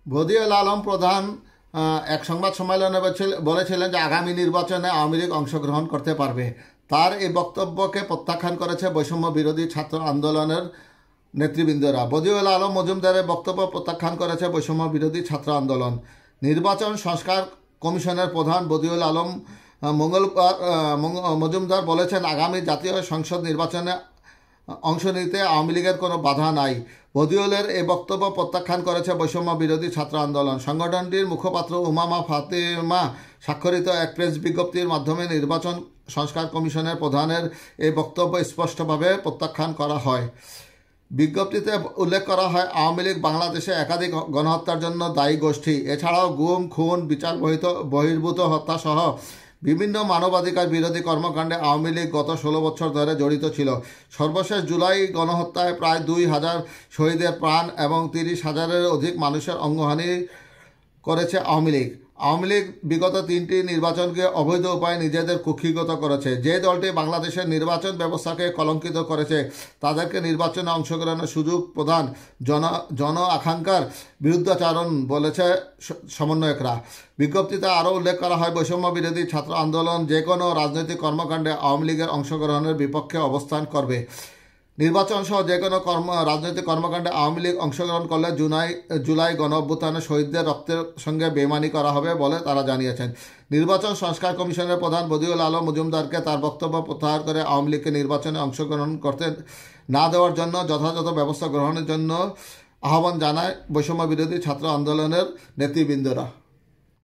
বদিউল আলম প্রধান এক সংবাদ সম্মেলনে বলেছিলেন যে আগামী নির্বাচনে আওয়ামী লীগ অংশগ্রহণ করতে পারবে। তার এই বক্তব্যকে প্রত্যাখ্যান করেছে বৈষম্য বিরোধী ছাত্র আন্দোলনের নেতৃবৃন্দরা। বদিউল আলম মজুমদারের বক্তব্য প্রত্যাখ্যান করেছে বৈষম্য বিরোধী ছাত্র আন্দোলন। নির্বাচন সংস্কার কমিশনের প্রধান বদিউল আলম মজুমদার বলেছেন, আগামী জাতীয় সংসদ নির্বাচনে অংশ নিতে আওয়ামী লীগের কোনো বাধা নাই। বদিউলের এই বক্তব্য প্রত্যাখ্যান করেছে বৈষম্য বিরোধী ছাত্র আন্দোলন। সংগঠনটির মুখপাত্র উমামা ফাতেমা স্বাক্ষরিত এক প্রেস বিজ্ঞপ্তির মাধ্যমে নির্বাচন সংস্কার কমিশনের প্রধানের এই বক্তব্য স্পষ্টভাবে প্রত্যাখ্যান করা হয়। বিজ্ঞপ্তিতে উল্লেখ করা হয়, আওয়ামী লীগ বাংলাদেশে একাধিক গণহত্যার জন্য দায়ী গোষ্ঠী। এছাড়াও গুম, খুন, বিচার বহির্ভূত হত্যা সহ বিভিন্ন মানবাধিকার বিরোধী কর্মকাণ্ডে আওয়ামী লীগ গত 16 বছর ধরে জড়িত ছিল। সর্বশেষ জুলাই গণহত্যায় প্রায় 2000 শহীদের প্রাণ এবং 30,000-এর অধিক মানুষের অঙ্গহানি করেছে আওয়ামী লীগ। আওয়ামী লীগ বিগত 3টি নির্বাচনকে অবৈধ উপায়ে নিজেদের কুক্ষিগত করেছে। যে দলটি বাংলাদেশের নির্বাচন ব্যবস্থাকে কলঙ্কিত করেছে তাদেরকে নির্বাচনে অংশগ্রহণের সুযোগ প্রদান জন আকাঙ্ক্ষার বিরুদ্ধাচরণ বলেছে সমন্বয়করা। বিজ্ঞপ্তিতে আরও উল্লেখ করা হয়, বৈষম্য বিরোধী ছাত্র আন্দোলন যে কোনো রাজনৈতিক কর্মকাণ্ডে আওয়ামী লীগের অংশগ্রহণের বিপক্ষে অবস্থান করবে। নির্বাচন সহ যে কোনো রাজনৈতিক কর্মকাণ্ডে আওয়ামী লীগ অংশগ্রহণ করলে জুলাই গণ অভ্যুত্থানে শহীদদের রক্তের সঙ্গে বেইমানি করা হবে বলে তারা জানিয়েছেন। নির্বাচন সংস্কার কমিশনের প্রধান বদিউল আলম মজুমদারকে তার বক্তব্য প্রত্যাহার করে আওয়ামী লীগকে নির্বাচনে অংশগ্রহণ করতে না দেওয়ার জন্য যথাযথ ব্যবস্থা গ্রহণের জন্য আহ্বান জানায় বৈষম্য বিরোধী ছাত্র আন্দোলনের নেতৃবৃন্দরা।